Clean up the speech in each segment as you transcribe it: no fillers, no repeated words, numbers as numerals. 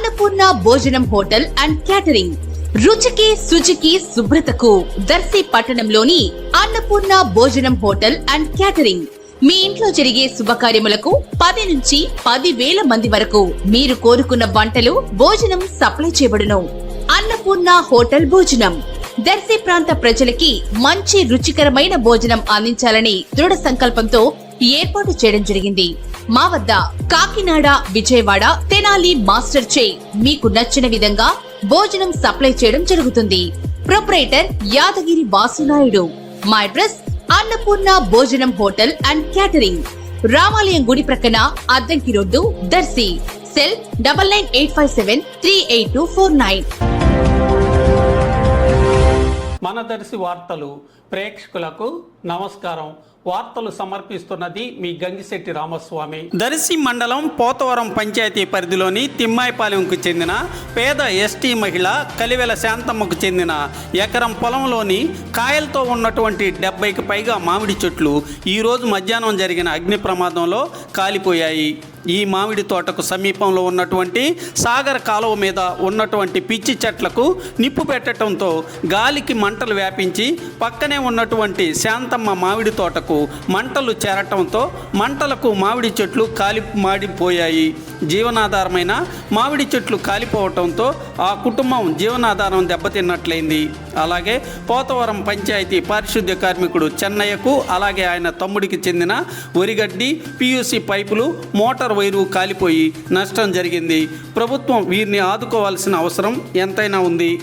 అన్నపూర్ణ భోజనం hotel and catering. రుచికి శుచికి శుభ్రతకు దర్శి పట్టణంలోని అన్నపూర్ణ భోజనం హోటల్ అండ్ క్యాటరింగ్. మీ ఇంట్లో జరిగే శుభకార్యములకు 10 నుంచి 10,000 మంది వరకు మీరు కోరుకున్న వంటలు, భోజనం సప్లై చేయబడును. అన్నపూర్ణ హోటల్ భోజనం దర్శి ప్రాంత ప్రజలకి మంచి రుచికరమైన భోజనం అందించాలని దృఢ సంకల్పంతో ఏర్పాటు చేయడం జరిగింది. మా వద్ద కాకినాడ, విజయవాడ, తెనాలి మాస్టర్ చే మీకు నచ్చిన విధంగా భోజనం సప్లై చేయడం జరుగుతుంది. ప్రొపరేటర్ యాదగిరి వాసునాయుడు. మా అడ్రస్ అన్నపూర్ణ భోజనం హోటల్ అండ్ క్యాటరింగ్, రామాలయం గుడి ప్రక్కన, అద్దంకి రోడ్డు, దర్శి. సెల్ 9985738249. మన దర్శి వార్తలు ప్రేక్షకులకు నమస్కారం. వార్తలు సమర్పిస్తున్నది మీ గంగిశెట్టి రామస్వామి. దర్శి మండలం పోతవరం పంచాయతీ పరిధిలోని తిమ్మాయిపాలెంకు చెందిన పేద ఎస్టీ మహిళ కలివెల శాంతమ్మకు చెందిన ఎకరం పొలంలోని కాయలతో ఉన్నటువంటి 70కి పైగా మామిడి చెట్లు ఈరోజు మధ్యాహ్నం జరిగిన అగ్ని ప్రమాదంలో కాలిపోయాయి. ఈ మామిడి తోటకు సమీపంలో ఉన్నటువంటి సాగర్ కాలువ మీద ఉన్నటువంటి పిచ్చి చెట్లకు నిప్పు పెట్టడంతో గాలికి మంటలు వ్యాపించి పక్కనే ఉన్నటువంటి శాంతమ్మ మామిడి తోటకు మంటలు చేరటంతో మంటలకు మామిడి చెట్లు మాడిపోయాయి. జీవనాధారమైన మామిడి చెట్లు కాలిపోవటంతో ఆ కుటుంబం జీవనాధారం దెబ్బతిన్నట్లయింది. అలాగే పోతవరం పంచాయతీ పారిశుద్ధ్య కార్మికుడు చెన్నయ్యకు, అలాగే ఆయన తమ్ముడికి చెందిన వరిగడ్డి, పియూసీ పైపులు, మోటార్ వైరు కాలిపోయి నష్టం జరిగింది. ప్రభుత్వం వీరిని ఆదుకోవాల్సిన అవసరం ఎంతైనా ఉంది.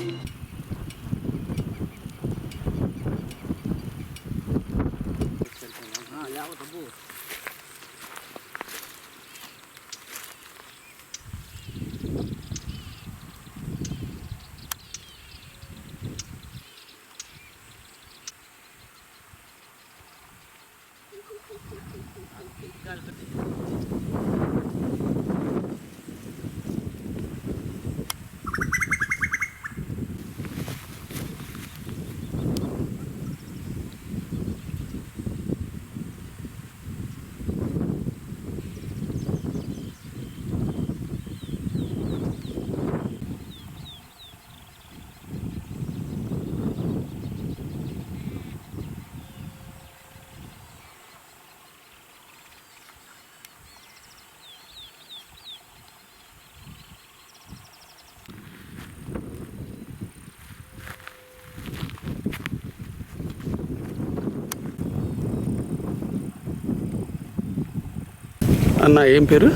అన్న ఏం పేరు?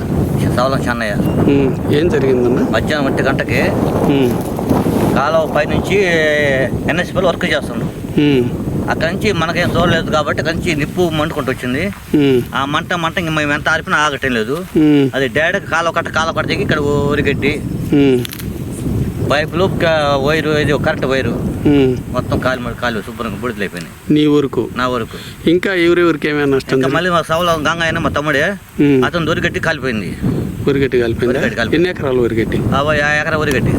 సవలం చెన్నయ్య. ఏం జరిగిందన్న? మధ్యాహ్నం 1 గంటకి కాలువ పైనుంచి ఎన్ఎస్పీలో వర్క్ చేస్తున్నాం. అక్కడి నుంచి మనకేం చూడలేదు కాబట్టి అక్కడి నుంచి నిప్పు మండుకుంటూ వచ్చింది. ఆ మంట ఇంక మేము ఎంత ఆరిపినా ఆగటం లేదు. అది డైరెక్ట్ కాలువ కట్ట దిగి ఇక్కడ ఊరిగడ్డి పైపులు, వైరు, ఇది కరెంట్ వైరు మొత్తం కాలు శుభ్రంగా బుడిదలైపోయినాయి. నీ ఊరుకు? నా ఊరుకు. ఇంకా ఎవరెవరికి ఏమైనా నష్టం? మళ్ళీ మా సవలం గంగ అయినా మా తమ్ముడే, అతను దొరిగట్టి కాలిపోయింది. ఊరిగట్టి కాలిపోయింది. ఎన్ని ఎకరాలు ఊరిగట్టి? 50 ఎకరా ఊరిగట్టి.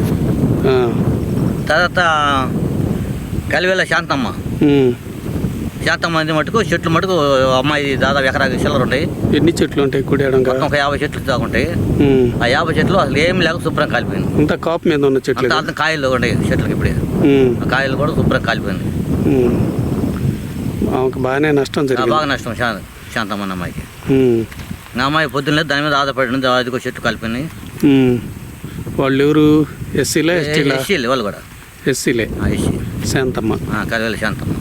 తర్వాత కలివేల శాంతమ్మ మటుకు చెట్లు మటుకు అమ్మాయి దాదాపు ఎకరా చిల్లర ఉంటాయి. ఎన్ని చెట్లు ఉంటాయి? ఒక 50 చెట్లు దాకా ఉంటాయి. ఆ 50 చెట్లు అసలు ఏమి లేక శుభ్రం కాలిపోయింది. అంత కాపు మీద ఉన్న చెట్లు, అంత కాయలు ఉంటాయి చెట్లకి. ఇప్పుడే ఆ కాయలు కూడా శుభ్రం కాలిపోయింది. బాగానే నష్టం జరిగింది. బాగా నష్టం శాంతమ్మ అమ్మాయికి. నా అమ్మాయి పొద్దున్నే దాని మీద ఆధారపడి అదిగో చెట్టు కాలిపోయినాయి. వాళ్ళు ఎవరు? ఎస్సీలే? ఎస్సీలే వాళ్ళు కూడా. ఎస్సీలే. ఎస్సీ. శాంతమ్మ, కలివేల శాంతమ్మ.